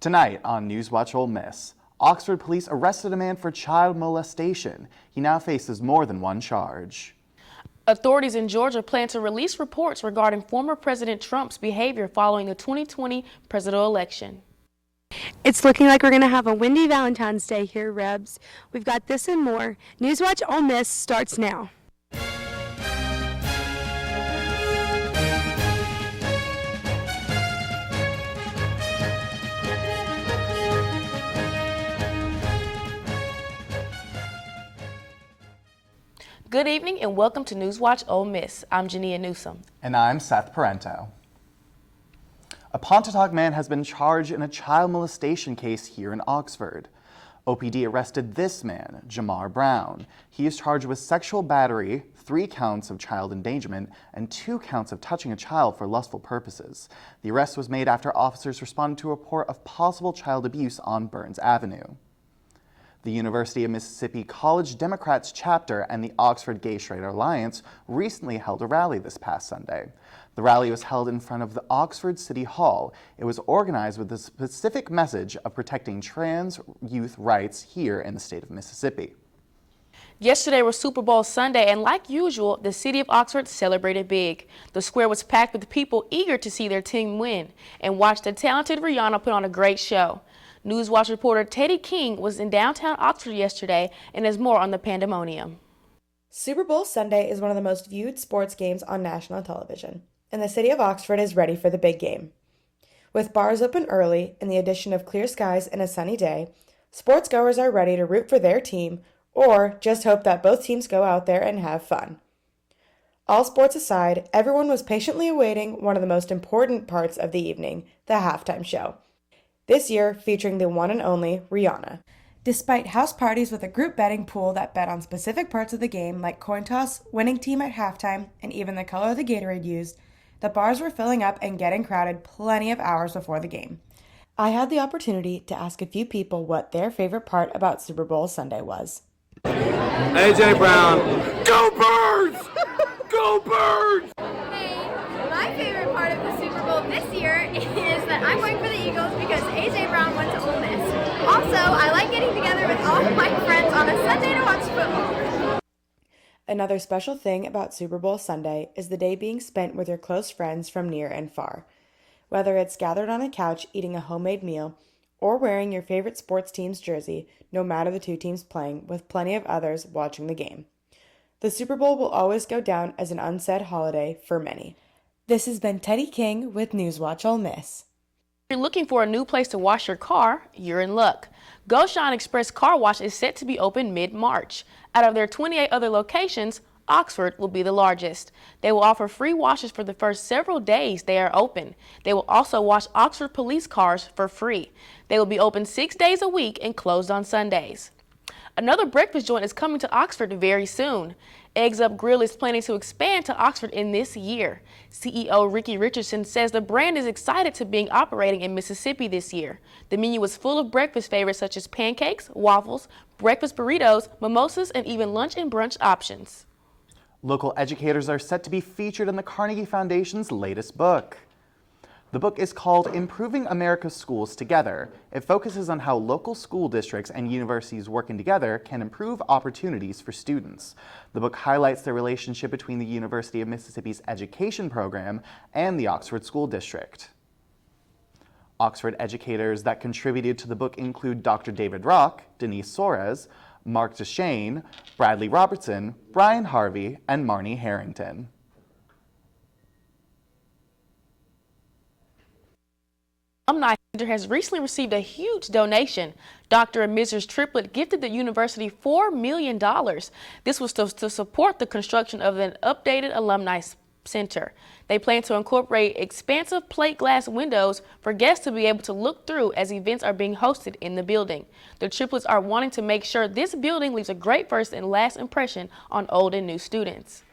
Tonight on NewsWatch Ole Miss, Oxford police arrested a man for child molestation. He now faces more than one charge. Authorities in Georgia plan to release reports regarding former President Trump's behavior following the 2020 presidential election. It's looking like we're going to have a windy Valentine's Day here, Rebs. We've got this and more. NewsWatch Ole Miss starts now. Good evening and welcome to NewsWatch Ole Miss. I'm Junia Newsome. And I'm Seth Parenteau. A Pontotoc man has been charged in a child molestation case here in Oxford. OPD arrested this man, Jamar Brown. He is charged with sexual battery, 3 counts of child endangerment, and 2 counts of touching a child for lustful purposes. The arrest was made after officers responded to a report of possible child abuse on Burns Avenue. The University of Mississippi College Democrats chapter and the Oxford Gay Straight Alliance recently held a rally this past Sunday. The rally was held in front of the Oxford City Hall. It was organized with the specific message of protecting trans youth rights here in the state of Mississippi. Yesterday was Super Bowl Sunday, and like usual, the city of Oxford celebrated big. The square was packed with people eager to see their team win and watch the talented Rihanna put on a great show. NewsWatch reporter Teddy King was in downtown Oxford yesterday and has more on the pandemonium. Super Bowl Sunday is one of the most viewed sports games on national television, and the city of Oxford is ready for the big game. With bars open early and the addition of clear skies and a sunny day, sportsgoers are ready to root for their team or just hope that both teams go out there and have fun. All sports aside, everyone was patiently awaiting one of the most important parts of the evening, the halftime show. This year featuring the one and only Rihanna. Despite house parties with a group betting pool that bet on specific parts of the game like coin toss, winning team at halftime, and even the color of the Gatorade used, the bars were filling up and getting crowded plenty of hours before the game. I had the opportunity to ask a few people what their favorite part about Super Bowl Sunday was. AJ Brown, go Birds! Go Birds! Hey, my favorite part of the Super Bowl this year is that I'm going for the Eagles because AJ Brown went to Ole Miss. Also, I like getting together with all of my friends on a Sunday to watch football. Another special thing about Super Bowl Sunday is the day being spent with your close friends from near and far. Whether it's gathered on a couch eating a homemade meal or wearing your favorite sports team's jersey, no matter the two teams playing, with plenty of others watching the game. The Super Bowl will always go down as an unsaid holiday for many. This has been Teddy King with NewsWatch Ole Miss. If you're looking for a new place to wash your car, you're in luck. Goshan Express Car Wash is set to be open mid-March. Out of their 28 other locations, Oxford will be the largest. They will offer free washes for the first several days they are open. They will also wash Oxford police cars for free. They will be open 6 days a week and closed on Sundays. Another breakfast joint is coming to Oxford very soon. Eggs Up Grill is planning to expand to Oxford in this year. CEO Ricky Richardson says the brand is excited to being operating in Mississippi this year. The menu is full of breakfast favorites such as pancakes, waffles, breakfast burritos, mimosas, and even lunch and brunch options. Local educators are set to be featured in the Carnegie Foundation's latest book. The book is called Improving America's Schools Together. It focuses on how local school districts and universities working together can improve opportunities for students. The book highlights the relationship between the University of Mississippi's education program and the Oxford School District. Oxford educators that contributed to the book include Dr. David Rock, Denise Soares, Mark DeShane, Bradley Robertson, Brian Harvey, and Marnie Harrington. Alumni Center has recently received a huge donation. Dr. and Mrs. Triplett gifted the university $4 million. This was to support the construction of an updated alumni center. They plan to incorporate expansive plate glass windows for guests to be able to look through as events are being hosted in the building. The Triplets are wanting to make sure this building leaves a great first and last impression on old and new students.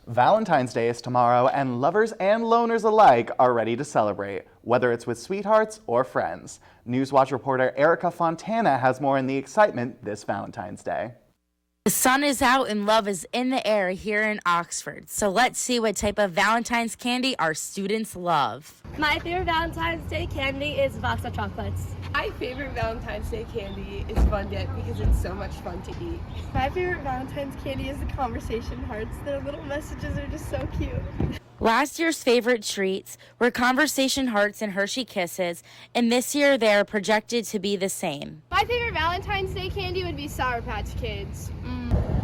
Valentine's Day is tomorrow, and lovers and loners alike are ready to celebrate, whether it's with sweethearts or friends. NewsWatch reporter Erica Fontana has more on the excitement this Valentine's Day. The sun is out and love is in the air here in Oxford. So let's see what type of Valentine's candy our students love. My favorite Valentine's Day candy is Voxa chocolates. My favorite Valentine's Day candy is Fun Dip because it's so much fun to eat. My favorite Valentine's candy is the conversation hearts. Their little messages are just so cute. Last year's favorite treats were conversation hearts and Hershey Kisses, and this year they are projected to be the same. My favorite Valentine's Day candy would be Sour Patch Kids.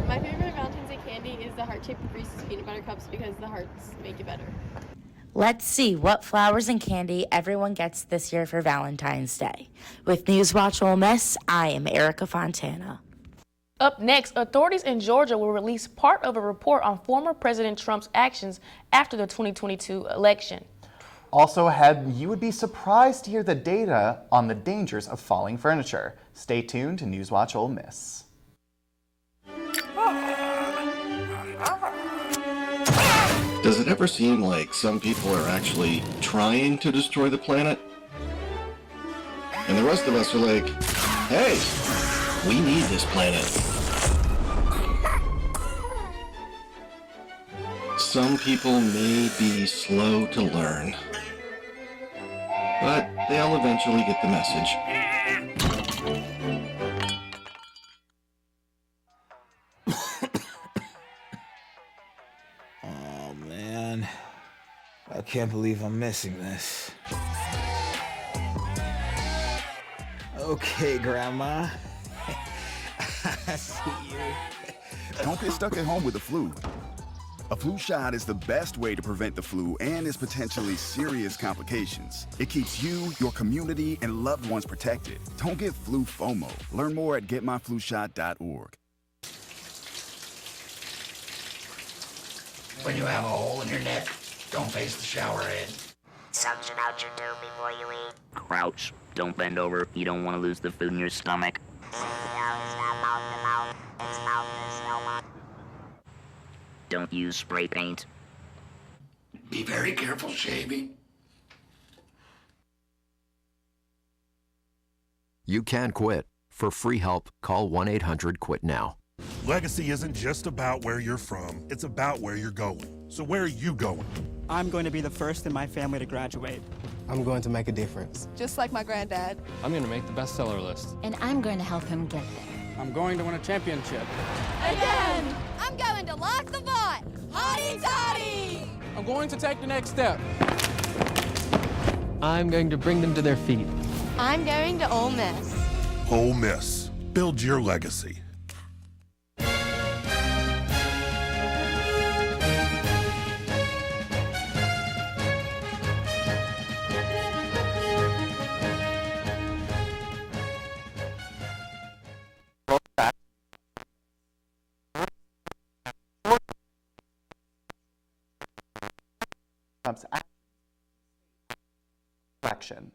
My favorite Valentine's Day candy is the heart-shaped Reese's peanut butter cups because the hearts make it better. Let's see what flowers and candy everyone gets this year for Valentine's Day. With NewsWatch Ole Miss, I am Erica Fontana. Up next, authorities in Georgia will release part of a report on former President Trump's actions after the 2022 election. Also ahead, you would be surprised to hear the data on the dangers of falling furniture. Stay tuned to NewsWatch Ole Miss. Does it ever seem like some people are actually trying to destroy the planet? And the rest of us are like, hey, we need this planet. Some people may be slow to learn, but they'll eventually get the message. Oh man, I can't believe I'm missing this. Okay, Grandma. I see you. Don't get stuck at home with the flu. A flu shot is the best way to prevent the flu and its potentially serious complications. It keeps you, your community, and loved ones protected. Don't get flu FOMO. Learn more at getmyflushot.org. When you have a hole in your neck, don't face the shower head. Suction out your tube before you eat. Crouch. Don't bend over. You don't want to lose the food in your stomach. Don't use spray paint. Be very careful shaving. You can quit. For free help, call 1-800-QUIT-NOW. Legacy isn't just about where you're from, it's about where you're going. So where are you going? I'm going to be the first in my family to graduate. I'm going to make a difference. Just like my granddad. I'm going to make the bestseller list. And I'm going to help him get there. I'm going to win a championship. Again! I'm going to lock the vault! Hotty toddy! I'm going to take the next step. I'm going to bring them to their feet. I'm going to Ole Miss. Ole Miss. Build your legacy. Action.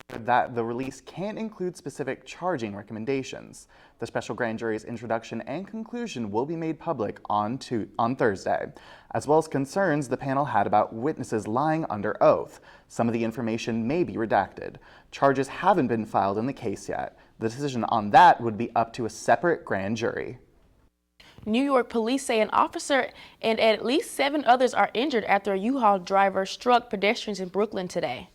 That the release can't include specific charging recommendations. The special grand jury's introduction and conclusion will be made public on Thursday, as well as concerns the panel had about witnesses lying under oath. Some of the information may be redacted. Charges haven't been filed in the case yet. The decision on that would be up to a separate grand jury. New York police say an officer and at least 7 others are injured after a U-Haul driver struck pedestrians in Brooklyn today.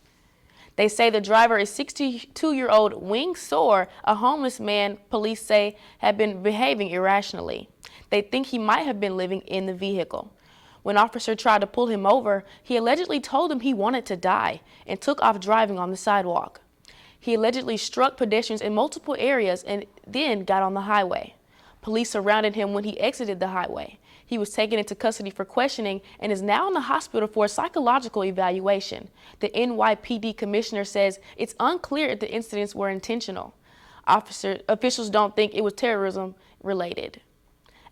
They say the driver is 62-year-old Wing Soar, a homeless man police say had been behaving irrationally. They think he might have been living in the vehicle. When officer tried to pull him over, he allegedly told him he wanted to die and took off driving on the sidewalk. He allegedly struck pedestrians in multiple areas and then got on the highway. Police surrounded him when he exited the highway. He was taken into custody for questioning and is now in the hospital for a psychological evaluation. The NYPD commissioner says it's unclear if the incidents were intentional. Officials don't think it was terrorism related.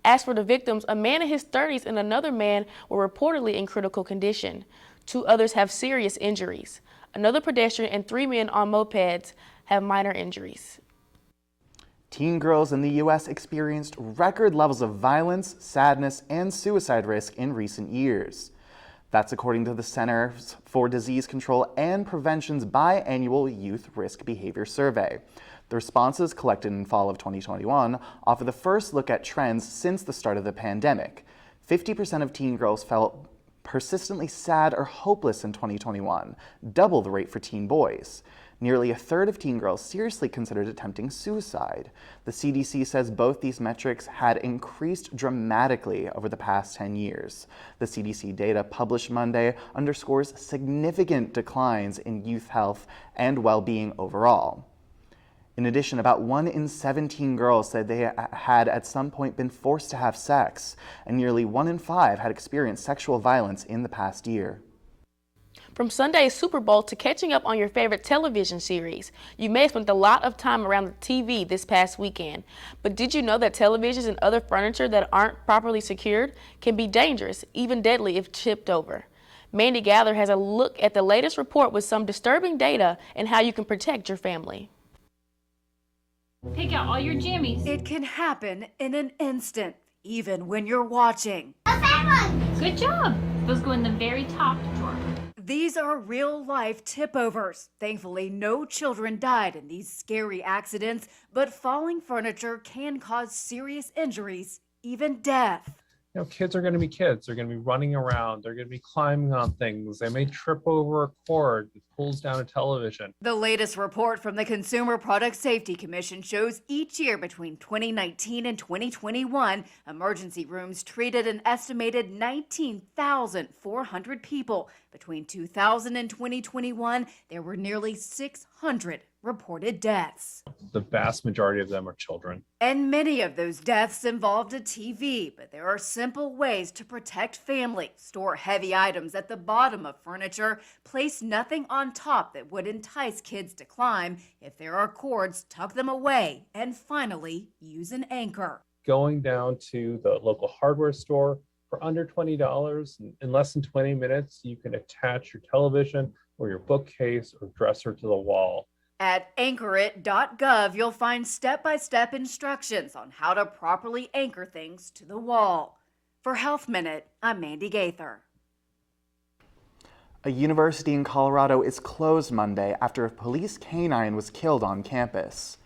As for the victims, a man in his 30s and another man were reportedly in critical condition. 2 others have serious injuries. Another pedestrian and 3 men on mopeds have minor injuries. Teen girls in the U.S. experienced record levels of violence, sadness, and suicide risk in recent years. That's according to the Centers for Disease Control and Prevention's biannual Youth Risk Behavior Survey. The responses collected in fall of 2021 offer the first look at trends since the start of the pandemic. 50% of teen girls felt persistently sad or hopeless in 2021, double the rate for teen boys. Nearly a third of teen girls seriously considered attempting suicide. The CDC says both these metrics had increased dramatically over the past 10 years. The CDC data published Monday underscores significant declines in youth health and well-being overall. In addition, about 1 in 17 girls said they had at some point been forced to have sex, and nearly 1 in 5 had experienced sexual violence in the past year. From Sunday's Super Bowl to catching up on your favorite television series, you may have spent a lot of time around the TV this past weekend. But did you know that televisions and other furniture that aren't properly secured can be dangerous, even deadly if tipped over? Mandy Gather has a look at the latest report with some disturbing data and how you can protect your family. Pick out all your jammies. It can happen in an instant, even when you're watching. Good job. Those go in the very top drawer. These are real-life tip-overs. Thankfully, no children died in these scary accidents, but falling furniture can cause serious injuries, even death. You know, kids are going to be kids. They're going to be running around. They're going to be climbing on things. They may trip over a cord that pulls down a television. The latest report from the Consumer Product Safety Commission shows each year between 2019 and 2021, emergency rooms treated an estimated 19,400 people. Between 2000 and 2021, there were nearly 600 reported deaths. The vast majority of them are children. And many of those deaths involved a TV, but there are simple ways to protect family. Store heavy items at the bottom of furniture. Place nothing on top that would entice kids to climb. If there are cords, tuck them away. And finally, use an anchor. Going down to the local hardware store for under $20, in less than 20 minutes, you can attach your television or your bookcase or dresser to the wall. At anchorit.gov, you'll find step-by-step instructions on how to properly anchor things to the wall. For Health Minute, I'm Mandy Gaither. A university in Colorado is closed Monday after a police canine was killed on campus.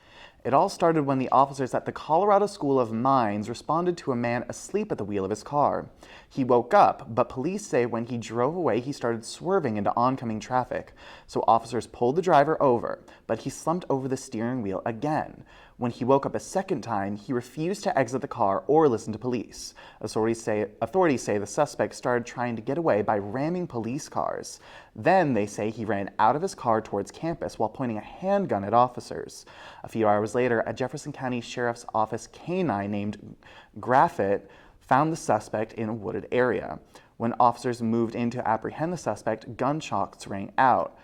It all started when the officers at the Colorado School of Mines responded to a man asleep at the wheel of his car. He woke up, but police say when he drove away, he started swerving into oncoming traffic. So officers pulled the driver over, but he slumped over the steering wheel again. When he woke up a second time, he refused to exit the car or listen to police. Authorities say the suspect started trying to get away by ramming police cars. Then they say he ran out of his car towards campus while pointing a handgun at officers. A few hours later, a Jefferson County Sheriff's Office canine named Graffit found the suspect in a wooded area. When officers moved in to apprehend the suspect, gunshots rang out.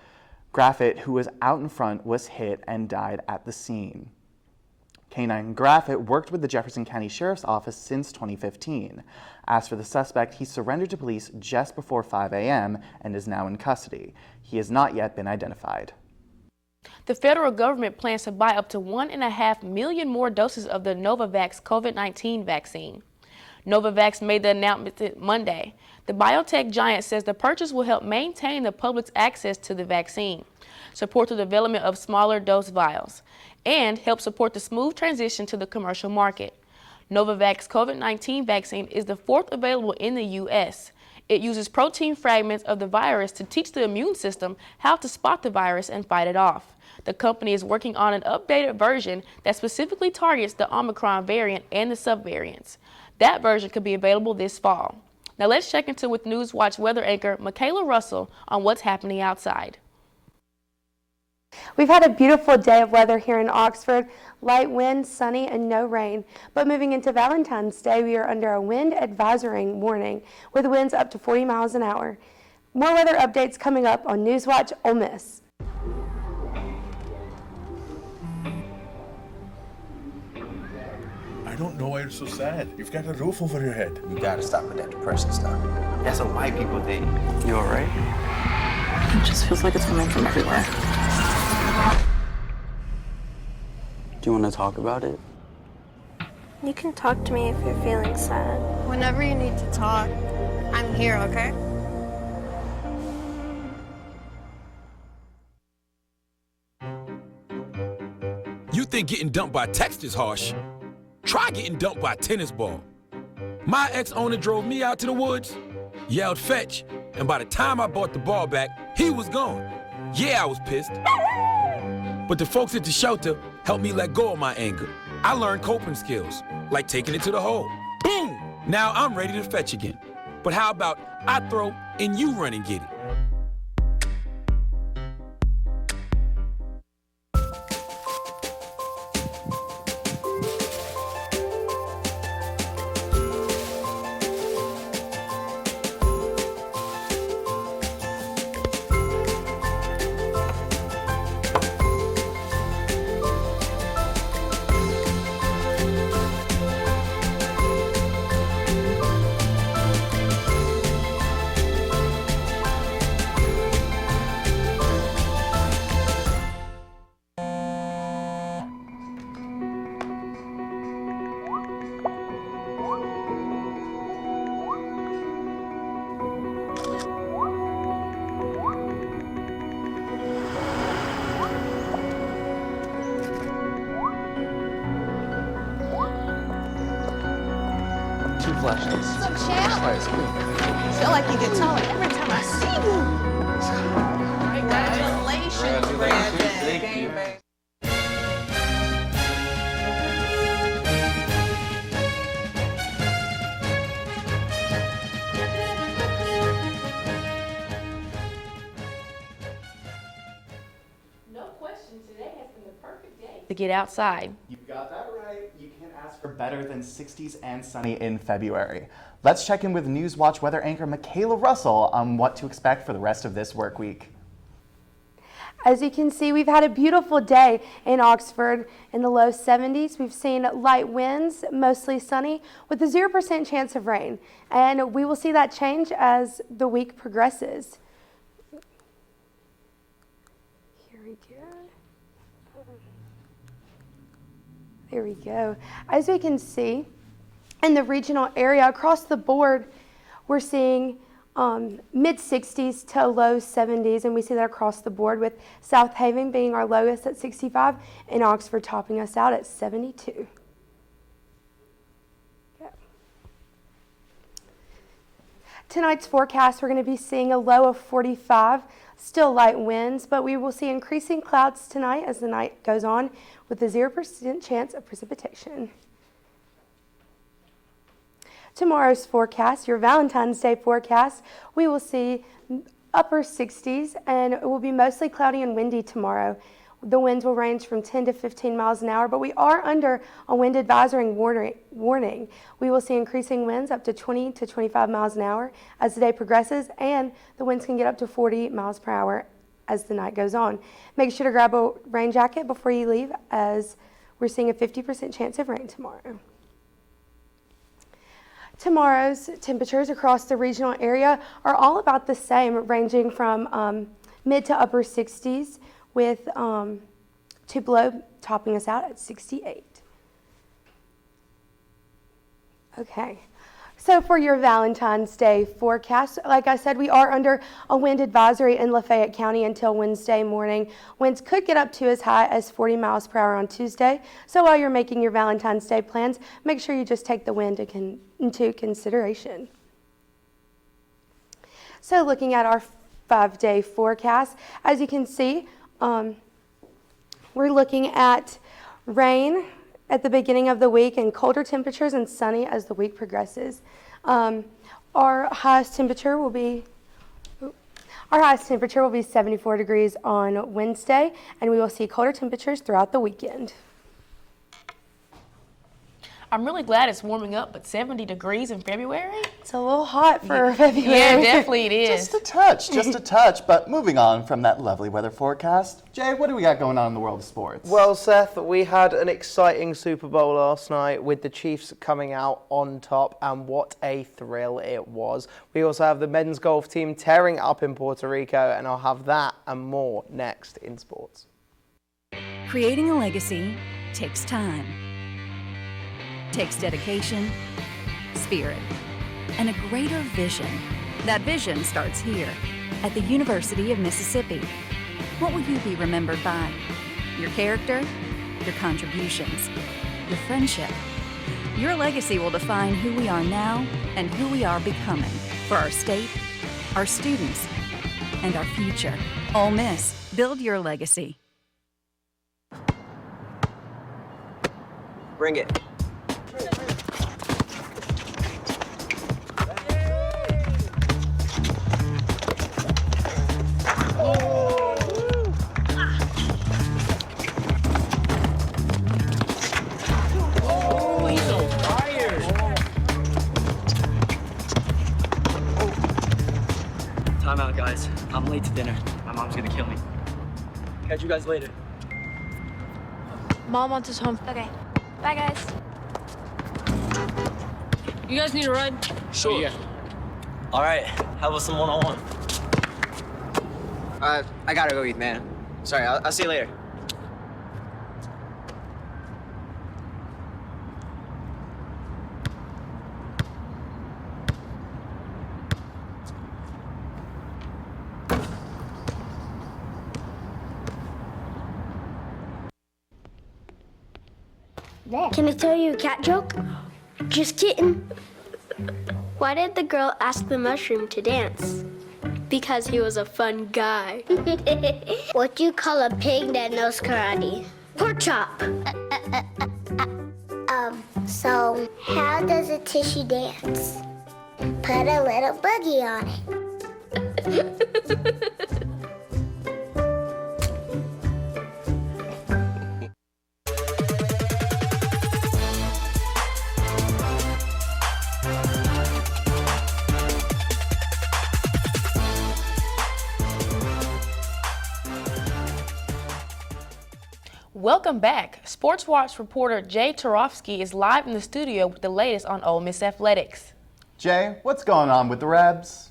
Graffit, who was out in front, was hit and died at the scene. Canine Graffit worked with the Jefferson County Sheriff's Office since 2015. As for the suspect, he surrendered to police just before 5 a.m. and is now in custody. He has not yet been identified. The federal government plans to buy up to 1.5 million more doses of the Novavax COVID-19 vaccine. Novavax made the announcement Monday. The biotech giant says the purchase will help maintain the public's access to the vaccine, support the development of smaller dose vials, and help support the smooth transition to the commercial market. Novavax COVID-19 vaccine is the fourth available in the U.S. It uses protein fragments of the virus to teach the immune system how to spot the virus and fight it off. The company is working on an updated version that specifically targets the Omicron variant and the subvariants. That version could be available this fall. Now let's check into with NewsWatch weather anchor Makayla Russell on what's happening outside. We've had a beautiful day of weather here in Oxford. Light wind, sunny, and no rain. But moving into Valentine's Day, we are under a wind advisory warning with winds up to 40 miles an hour. More weather updates coming up on NewsWatch Ole Miss. I don't know why you're so sad. You've got a roof over your head. You gotta stop with that depression stuff. That's what white people think. You alright? It just feels like it's coming from everywhere. Do you want to talk about it? You can talk to me if you're feeling sad. Whenever you need to talk, I'm here, okay? You think getting dumped by text is harsh? Try getting dumped by a tennis ball. My ex-owner drove me out to the woods, yelled fetch, and by the time I brought the ball back, he was gone. Yeah, I was pissed. But the folks at the shelter helped me let go of my anger. I learned coping skills, like taking it to the hole. Boom! Now I'm ready to fetch again. But how about I throw and you run and get it? Flashes. Feel like you get taller every time I see you. Congratulations, Brandon. Thank you. No question, today has been the perfect day to get outside. You got that right. You can't ask for better than 60s and sunny in February. Let's check in with NewsWatch weather anchor Makayla Russell on what to expect for the rest of this work week. As you can see, we've had a beautiful day in Oxford in the low 70s. We've seen light winds, mostly sunny, with a 0% chance of rain. And we will see that change as the week progresses. Here we go. There we go. As we can see, in the regional area across the board, we're seeing mid-60s to low 70s, and we see that across the board, with South Haven being our lowest at 65 and Oxford topping us out at 72. Okay. Tonight's forecast, we're going to be seeing a low of 45, still light winds, but we will see increasing clouds tonight as the night goes on, with a 0% chance of precipitation. Tomorrow's forecast, your Valentine's Day forecast, we will see upper 60s, and it will be mostly cloudy and windy tomorrow. The winds will range from 10 to 15 miles an hour, but we are under a wind advisory warning. We will see increasing winds up to 20 to 25 miles an hour as the day progresses, and the winds can get up to 40 miles per hour as the night goes on. Make sure to grab a rain jacket before you leave, as we're seeing a 50% chance of rain tomorrow. Tomorrow's temperatures across the regional area are all about the same, ranging from mid to upper 60s, with Tupelo topping us out at 68. Okay, so for your Valentine's Day forecast, like I said, we are under a wind advisory in Lafayette County until Wednesday morning. Winds could get up to as high as 40 miles per hour on Tuesday. So while you're making your Valentine's Day plans, make sure you just take the wind into consideration. So looking at our 5-day forecast, as you can see, we're looking at rain at the beginning of the week and colder temperatures and sunny as the week progresses. Our highest temperature will be 74 degrees on Wednesday, and we will see colder temperatures throughout the weekend. I'm really glad it's warming up, but 70 degrees in February? It's a little hot for February. Yeah, definitely it is. Just a touch. But moving on from that lovely weather forecast, Jay, what do we got going on in the world of sports? Well, Seth, we had an exciting Super Bowl last night with the Chiefs coming out on top, and what a thrill it was. We also have the men's golf team tearing it up in Puerto Rico, and I'll have that and more next in sports. Creating a legacy takes time. Takes dedication, spirit, and a greater vision. That vision starts here at the University of Mississippi. What will you be remembered by? Your character? your contributions, your friendship. Your legacy will define who we are now and who we are becoming for our state, our students, and our future. Ole Miss, build your legacy. Bring it. Time out, guys. I'm late to dinner. My mom's gonna kill me. Catch you guys later. Mom wants us home. Okay. Bye, guys. You guys need a ride? Sure. Yeah. All right. How about some one-on-one? I gotta go eat, man. Sorry, I'll see you later. Can I tell you a cat joke? Just kidding. Why did the girl ask the mushroom to dance? Because he was a fun guy. What do you call a pig that knows karate? Pork chop. So how does a tissue dance? Put a little boogie on it. Welcome back. Sports Watch reporter Jay Turofsky is live in the studio with the latest on Ole Miss athletics. Jay, what's going on with the Rebs?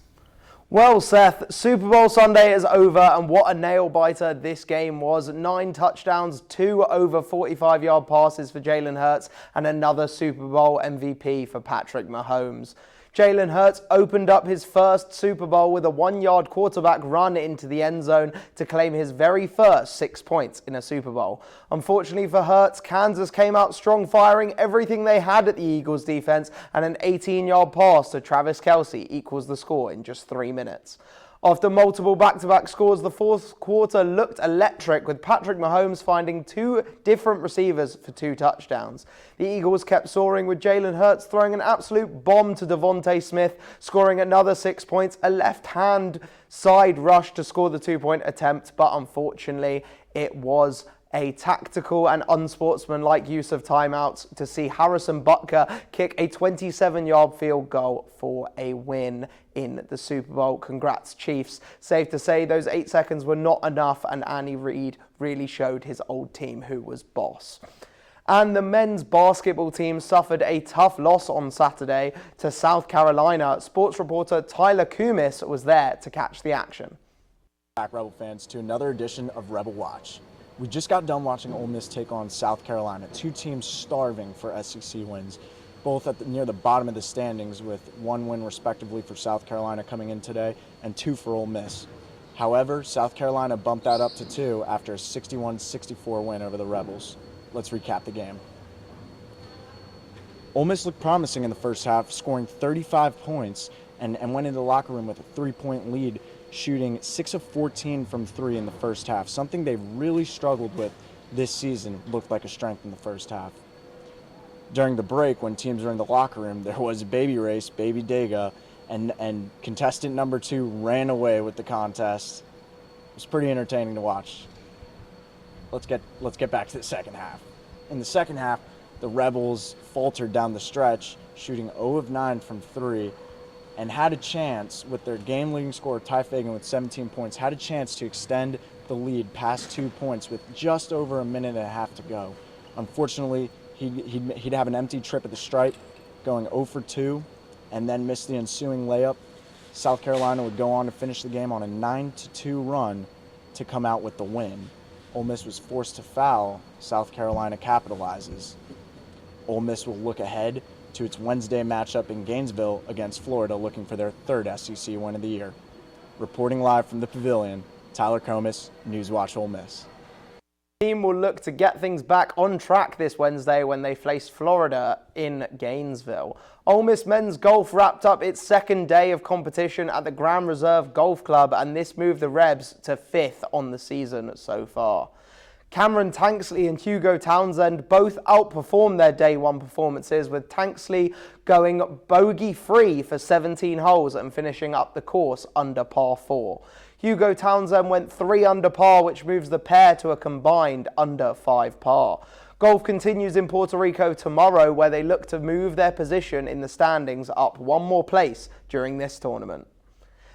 Well, Seth, Super Bowl Sunday is over, and what a nail-biter this game was. 9 touchdowns, 2 over 45-yard passes for Jalen Hurts, and another Super Bowl MVP for Patrick Mahomes. Jalen Hurts opened up his first Super Bowl with a 1-yard quarterback run into the end zone to claim his very first 6 points in a Super Bowl. Unfortunately for Hurts, Kansas came out strong, firing everything they had at the Eagles defense, and an 18-yard pass to Travis Kelce equals the score in just 3 minutes. After multiple back-to-back scores, the fourth quarter looked electric, with Patrick Mahomes finding 2 different receivers for 2 touchdowns. The Eagles kept soaring, with Jalen Hurts throwing an absolute bomb to Devontae Smith, scoring another 6 points, a left-hand side rush to score the 2-point attempt, but unfortunately it was a tactical and unsportsmanlike use of timeouts to see Harrison Butker kick a 27-yard field goal for a win in the Super Bowl. Congrats, Chiefs. Safe to say those 8 seconds were not enough, and Andy Reid really showed his old team who was boss. And the men's basketball team suffered a tough loss on Saturday to South Carolina. Sports reporter Tyler Kumis was there to catch the action. Back, Rebel fans, to another edition of Rebel Watch. We just got done watching Ole Miss take on South Carolina, 2 teams starving for SEC wins, both near the bottom of the standings, with 1 win respectively for South Carolina coming in today and 2 for Ole Miss. However, South Carolina bumped that up to 2 after a 61-64 win over the Rebels. Let's recap the game. Ole Miss looked promising in the first half, scoring 35 points and went into the locker room with a 3-point lead, shooting 6 of 14 from 3 in the first half. Something they've really struggled with this season looked like a strength in the first half. During the break, when teams were in the locker room, there was a baby race, Baby Dega, and contestant number 2 ran away with the contest. It was pretty entertaining to watch. Let's get back to the second half. In the second half, the Rebels faltered down the stretch, shooting 0 of 9 from 3, and had a chance, with their game-leading scorer Ty Fagan with 17 points, had a chance to extend the lead past 2 points with just over a minute and a half to go. Unfortunately, he'd have an empty trip at the stripe, going 0 for 2, and then miss the ensuing layup. South Carolina would go on to finish the game on a 9-2 run to come out with the win. Ole Miss was forced to foul. South Carolina capitalizes. Ole Miss will look ahead to its Wednesday matchup in Gainesville against Florida, looking for their 3rd SEC win of the year. Reporting live from the Pavilion, Tyler Comis, NewsWatch Ole Miss. The team will look to get things back on track this Wednesday when they face Florida in Gainesville. Ole Miss men's golf wrapped up its second day of competition at the Grand Reserve Golf Club, and this moved the Rebs to 5th on the season so far. Cameron Tanksley and Hugo Townsend both outperformed their day one performances, with Tanksley going bogey-free for 17 holes and finishing up the course under par 4. Hugo Townsend went 3 under par, which moves the pair to a combined under 5 par. Golf continues in Puerto Rico tomorrow, where they look to move their position in the standings up one more place during this tournament.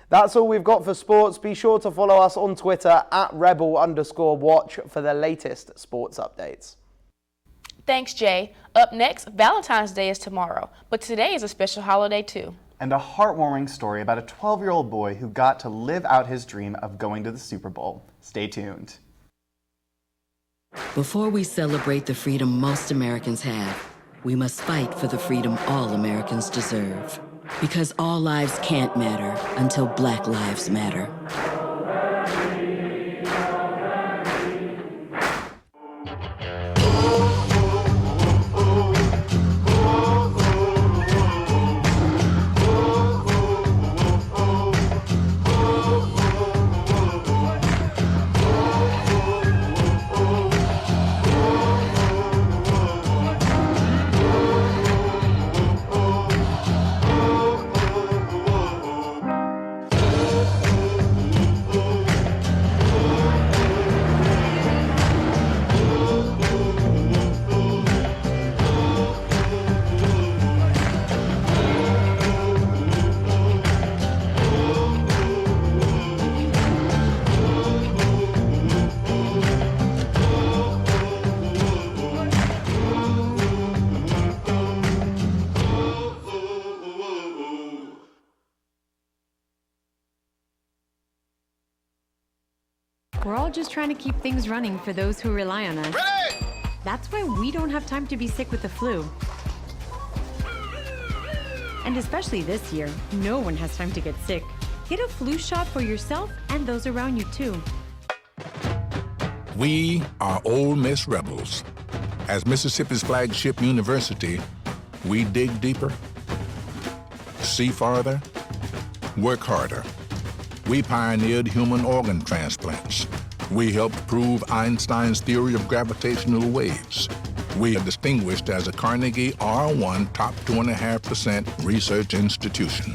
That's all we've got for sports. Be sure to follow us on Twitter at @rebel_watch for the latest sports updates. Thanks, Jay. Up next, Valentine's Day is tomorrow, but today is a special holiday too. And a heartwarming story about a 12-year-old boy who got to live out his dream of going to the Super Bowl. Stay tuned. Before we celebrate the freedom most Americans have, we must fight for the freedom all Americans deserve. Because all lives can't matter until Black lives matter. We're all just trying to keep things running for those who rely on us. Ready! That's why we don't have time to be sick with the flu. And especially this year, no one has time to get sick. Get a flu shot for yourself and those around you too. We are Ole Miss Rebels. As Mississippi's flagship university, we dig deeper, see farther, work harder. We pioneered human organ transplants. We helped prove Einstein's theory of gravitational waves. We are distinguished as a Carnegie R1 top 2.5% research institution.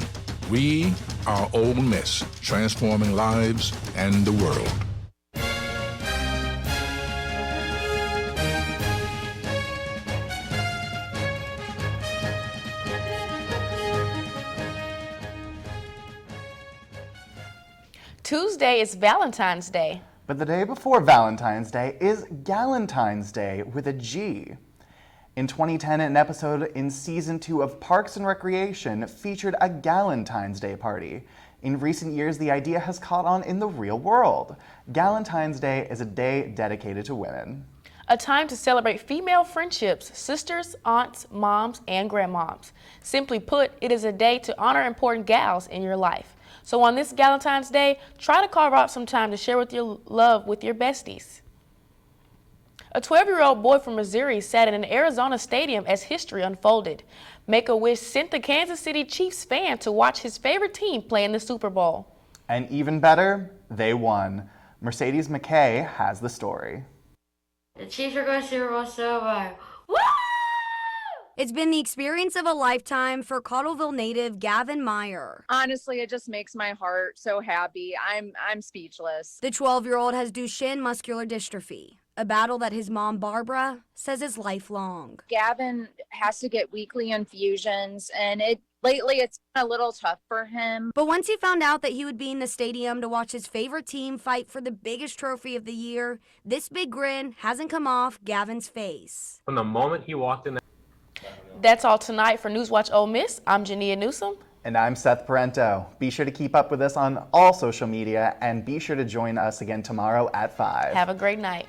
We are Ole Miss, transforming lives and the world. Tuesday is Valentine's Day. But the day before Valentine's Day is Galentines Day with a G. In 2010, an episode in Season 2 of Parks and Recreation featured a Galentines Day party. In recent years, the idea has caught on in the real world. Galentines Day is a day dedicated to women. A time to celebrate female friendships, sisters, aunts, moms, and grandmoms. Simply put, it is a day to honor important gals in your life. So on this Galentine's Day, try to carve out some time to share with your love with your besties. A 12-year-old boy from Missouri sat in an Arizona stadium as history unfolded. Make-A-Wish sent the Kansas City Chiefs fan to watch his favorite team play in the Super Bowl. And even better, they won. Mercedes McKay has the story. The Chiefs are going to Super Bowl so bad. Woo! It's been the experience of a lifetime for Cottleville native Gavin Meyer. Honestly, it just makes my heart so happy. I'm speechless. The 12-year-old has Duchenne muscular dystrophy, a battle that his mom, Barbara, says is lifelong. Gavin has to get weekly infusions, and lately it's been a little tough for him. But once he found out that he would be in the stadium to watch his favorite team fight for the biggest trophy of the year, this big grin hasn't come off Gavin's face. From the moment he walked in That's all tonight for NewsWatch Ole Miss. I'm Junia Newsome. And I'm Seth Parenteau. Be sure to keep up with us on all social media and be sure to join us again tomorrow at 5. Have a great night.